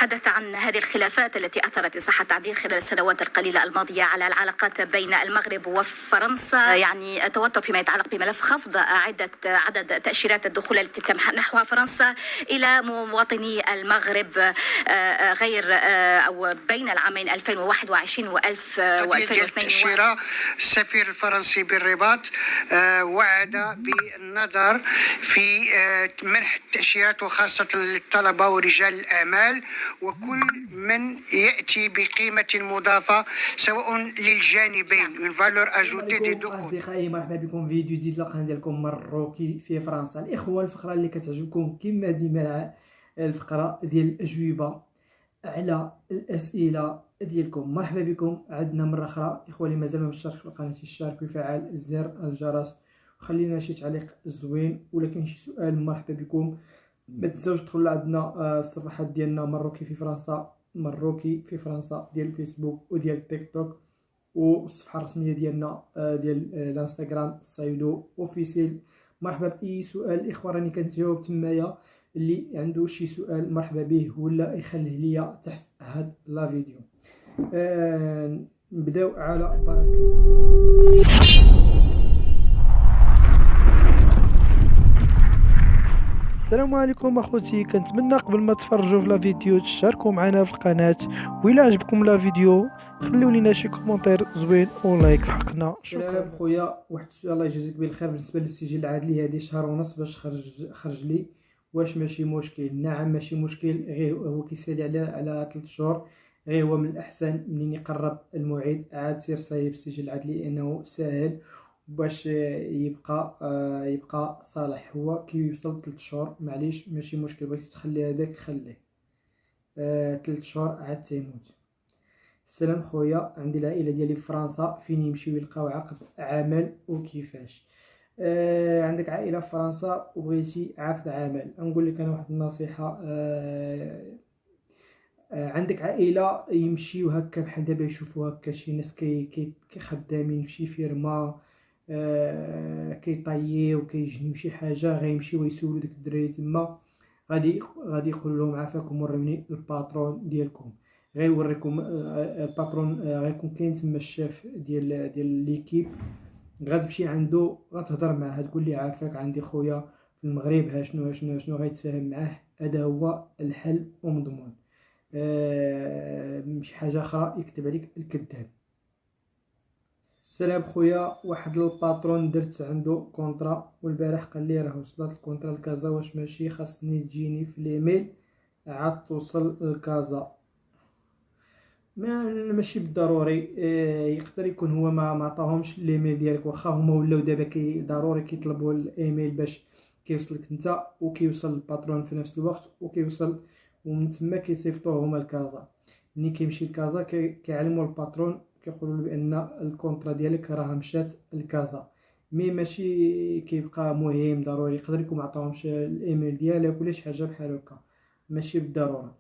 تحدث عن هذه الخلافات التي أثرت إن صح التعبير خلال السنوات القليلة الماضية على العلاقات بين المغرب وفرنسا، يعني توتر فيما يتعلق بملف خفض عدد تأشيرات الدخول التي تتم نحو فرنسا إلى مواطني المغرب غير أو بين العامين 2021 و 2022. السفير الفرنسي بالرباط وعد بالنظر في منح التأشيرات وخاصة للطلبة ورجال الأعمال وكل من يأتي بقيمة مضافة سواء للجانبين من فالور اجوتي دي دوكو. أصدقائي مرحبا بكم في فيديو جديد للقناة ديالكم مروكي في فرنسا. الإخوة، الفقرة اللي كتعجبكم كما ديما الفقرة ديال الأجوبة على الأسئلة ديالكم. مرحبا بكم عندنا مرة أخرى. إخوة اللي مازال ما مشترك في القناة يشترك ويفعل زر الجرس وخلينا شي تعليق زوين ولا كاين شي سؤال مرحبا بكم. ما تنساوش تدخلوا عندنا الصفحات ديالنا مروكي في فرنسا ديال الفيسبوك وديال التيك توك، والصفحه الرسميه ديالنا ديال الانستغرام سايدو اوفيسيل. مرحبا باي سؤال الاخوه، راني كنجاوب تمايا. اللي عنده شي سؤال مرحبا به ولا يخليه ليا تحت هاد لا فيديو. نبداو على بركه. السلام عليكم اخوتي، كنتمنى قبل ما تفرجوا في لا فيديو تشاركوا معنا في القناه، وإلا عجبكم لا فيديو خليو لينا شي كومونتير زوين ولايك في حقنا. شكرا خويا. واحد السؤال الله يجازيك بالخير، بالنسبه للسجل العدلي هذه شهر ونص باش خرج لي، واش ماشي مشكل؟ نعم ماشي مشكل، غير هو كيسالي على 3 شهور. غير هو من الاحسن منين يقرب الموعد عاد سير صايب السجل العدلي لانه ساهل باش يبقى صالح. هو كي يوصل 3 شهور معليش ماشي مشكل، بغيتي تخلي هذاك خليه 3 شهور عاد تيموت. السلام خويا، عندي العائله ديالي في فرنسا، فين يمشيو يلقاو عقد عمل وكيفاش؟ عندك عائله في فرنسا وبغيتي عقد عمل، نقول لك انا واحد النصيحه. عندك عائله يمشيو هكا بحال دابا يشوفوا هكا شي ناس كي خدامين في شي فيرما كيطييو كيجنيو شي حاجه، غيمشيو يسولوا ديك الدراري تما، غادي يقولوا لهم عافاكم وروني الباترون ديالكم. غيوريكم الباترون، غيكون كاين تما الشاف ديال ليكيب، غتمشي عنده غتهضر معاه تقول لي عافاك عندي خويا في المغرب ها شنو غيتفاهم معاه. هذا هو الحل ومضمون. مش حاجه اخرى يكتب عليك الكذاب. السلام خويا، واحد الباترون درت عنده كونطرا والبارح قال لي راه وصلت الكونطرا لكازا، واش ماشي خاصني تجيني في الايميل عاد توصل لكازا؟ ماشي بالضروري. يقدر يكون هو ما عطاهمش الايميل ديالك، واخا هما ولاو دابا ضروري كيطلبوا الايميل باش كيوصلك انت وكيوصل الباترون في نفس الوقت وكيوصل، ومن تما كيصيفطوه هما لكازا. ملي كيمشي لكازا كيعلموا الباترون كيقولوا له بان الكونطرا ديالك راه مشات لكازا. مي ماشي كيبقى مهم ضروري، يقدر يكون ما عطاهمش الايميل ديالك ولا شي حاجه بحال هكا، ماشي بالضروره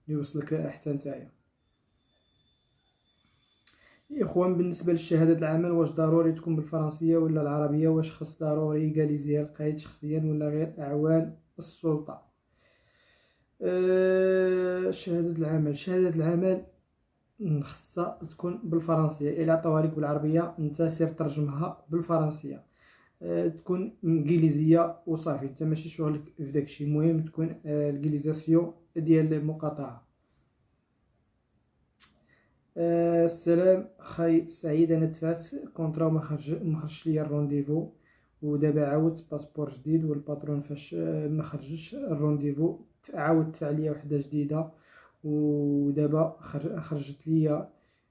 يوصلك حتى نتايا. اخوان، بالنسبه للشهاده العمل واش ضروري تكون بالفرنسيه ولا العربيه؟ واش خص ضروري جاليزيها القايد شخصيا ولا غير اعوان السلطه؟ شهاده العمل خصها تكون بالفرنسيه. الا عطاوها لك بالعربيه انت سير ترجمها بالفرنسيه. تكون انجليزيه وصافي، انت ماشي شغلك في داكشي. المهم تكون الانجليزاسيون ديال المقاطعه. السلام خاي سعيد، انا دفعت كونطرا وما خرجش ليا الرونديفو، ودابا عاودت باسبور جديد والباترون فاش ما خرجش الرونديفو عاود دفع ليا وحده جديده، ودابا خرجت ليا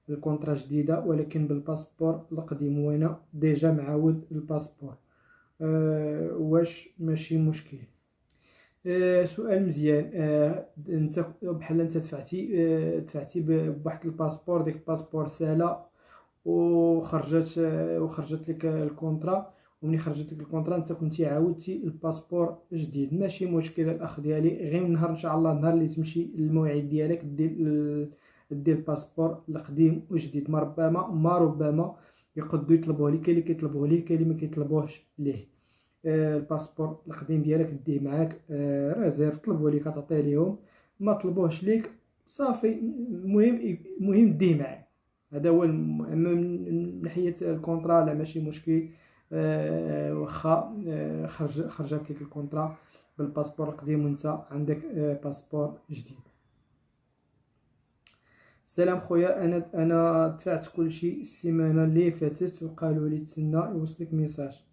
الكونطرا جديده ولكن بالباسبور القديم وانا ديجا معاود الباسبور. واش ماشي مشكل؟ سؤال مزيان. انت بحال انت دفعتي بواحد الباسبور، ديك الباسبور سالا وخرجت لك الكونطرا، ومني خرجت لك الكونطرا انت كنتي عاودتي الباسبور جديد. ماشي مشكل الاخ ديالي، غير النهار ان شاء الله النهار اللي تمشي الموعد ديالك دير الباسبور القديم وجديد. ما ربما يقدروا يطلبوه لك، كاين اللي كيطلبوه ليه كاين اللي ما كيطلبوهش ليه. الباسبور القديم ديالك ديه معاك ريزيرف، طلبوا ليك تعطيه ليهم، ما طلبوهش ليك صافي. المهم ديه معاه، هذا هو اما من ناحيه الكونطرا لا ماشي مشكل. واخا خرجت لك الكونطرا بالباسبور القديم وانت عندك باسبور جديد. سلام خويا، انا دفعت كلشي السيمانه اللي فاتت وقالوا لي تسنى يوصلك ميساج،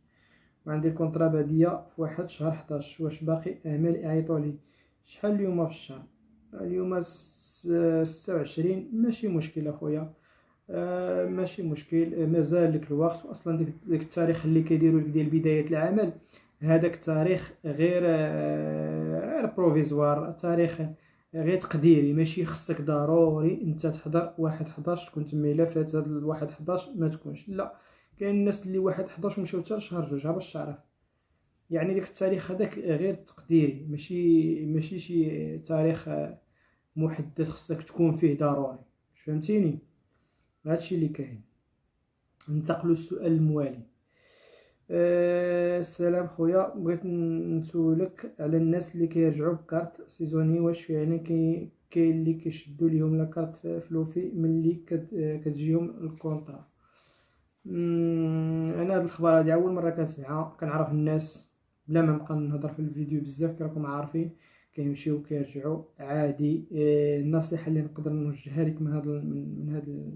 وعندي الكونطرا باديه في 1 شهر 11، واش باقي امل يعيطوا لي؟ شحال اليوم في الشهر؟ اليوم 26. ماشي مشكل اخويا، ماشي مشكل، مازال لك الوقت. واصلا ديك التاريخ اللي كيديروا لك ديال بدايه العمل، هذاك التاريخ غير بروفيزوار، تاريخ غير تقديري، ماشي خصك ضروري انت تحضر 1/11 تكون تما. الا فات هاد 1/11 ما تكونش، لا. كاين الناس اللي 1/11 مشاو حتى شهر 2 باش تعرف. يعني ديك التاريخ هذاك غير تقديري، ماشي شي تاريخ محدد خصك تكون فيه ضروري. فهمتيني؟ هادشي اللي كاين. ننتقلوا للسؤال الموالي. السلام خويا، بغيت نسولك على الناس اللي كيرجعوا بكارت سيزوني، واش فعلا كاين اللي كيشدوا ليهم لاكارت فلوفي ملي كتجيهم الكونطرا؟ انا هاد الخبر هادي اول مره كنسمعها. كنعرف الناس بلا ما نبقى نهضر في الفيديو بزاف كي راكم عارفين كيمشيو كيرجعوا عادي. النصيحه اللي نقدر نوجهها لك من هاد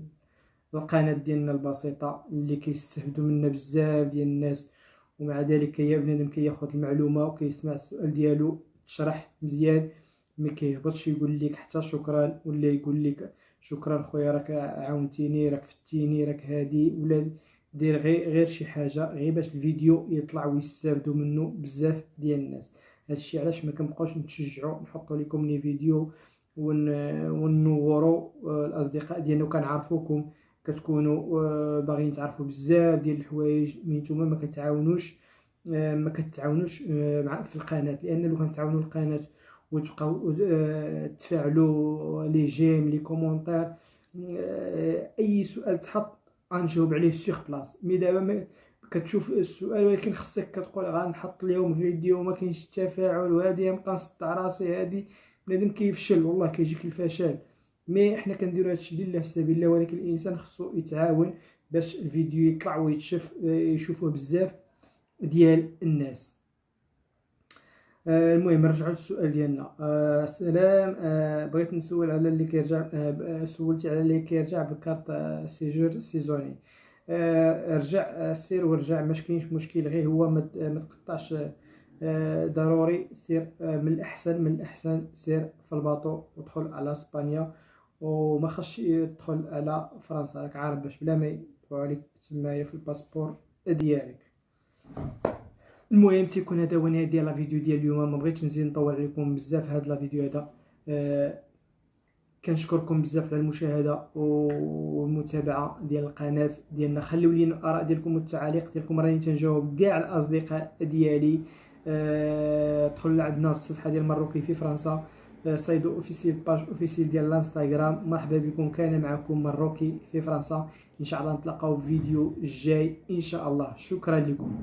القناه ديالنا البسيطه اللي كيستافدوا منها بزاف ديال الناس، ومع ذلك يا بنادم كياخذ المعلومه وكيسمع السؤال ديالو تشرح مزيان، ما كيهبطش يقول لك حتى شكرا، ولا يقول لك شكرا خويا راك عاونتيني راك فتيني راك هادي، ولا دير غير شي حاجه غير باش الفيديو يطلع ويستافدوا منه بزاف ديال الناس. هادشي علاش ما كنبقاوش نتشجعوا نحطوا لكم لي فيديو ونوروا الاصدقاء ديالنا وكنعرفوكم كتكونوا باغيين تعرفوا بزاف ديال الحوايج، مي نتوما ما كتعاونوش في القناه. لان لو كنتعاونوا القناه وتبقاو تفاعلوا لي جيم لي كومونتير، اي سؤال تحط غنجاوب عليه سيغ بلاص. مي دابا كتشوف السؤال ولكن خصك كتقول غنحط لهم فيديو وما كاينش التفاعل، وهذه نبقى نصدع راسي، هذه بنادم كيفشل والله كيجيك الفشل. مي حنا كنديروا هادشي لله في سبيل الله، ولكن الانسان خصو يتعاون باش الفيديو يطلع ويتشاف يشوفوه بزاف ديال الناس. المهم نرجعوا للسؤال ديالنا. سلام، بغيت نسول على اللي كيرجع، سولتي على اللي كيرجع بكارت سيجور سيزوني. رجع سير ورجع، ماش كاينش مشكل، غير هو ما تقطعش. ضروري سير من الاحسن سير في الباطو ودخل على اسبانيا، وما خصش يدخل على فرنسا، راك عارف، باش بلا ما يطبعوا عليك تمايا في الباسبور ديالك. المهم تيكون هذا هو النهايه ديال الفيديو ديال اليوم. ما بغيتش نزيد نطول عليكم بزاف هذا الفيديو هذا. كنشكركم بزاف على المشاهده والمتابعه ديال القناه ديالنا. خليو لينا الاراء ديالكم والتعاليق ديالكم، راني تنجاوب كاع الاصدقاء ديالي. دخلوا لعندنا الصفحه ديال مروكي في فرنسا، صيدو اوفيسيل، باج اوفيسيل ديال الانستغرام. مرحبا بكم، كان معكم مروكي في فرنسا. ان شاء الله نتلاقاو في فيديو جاي ان شاء الله. شكرا لكم.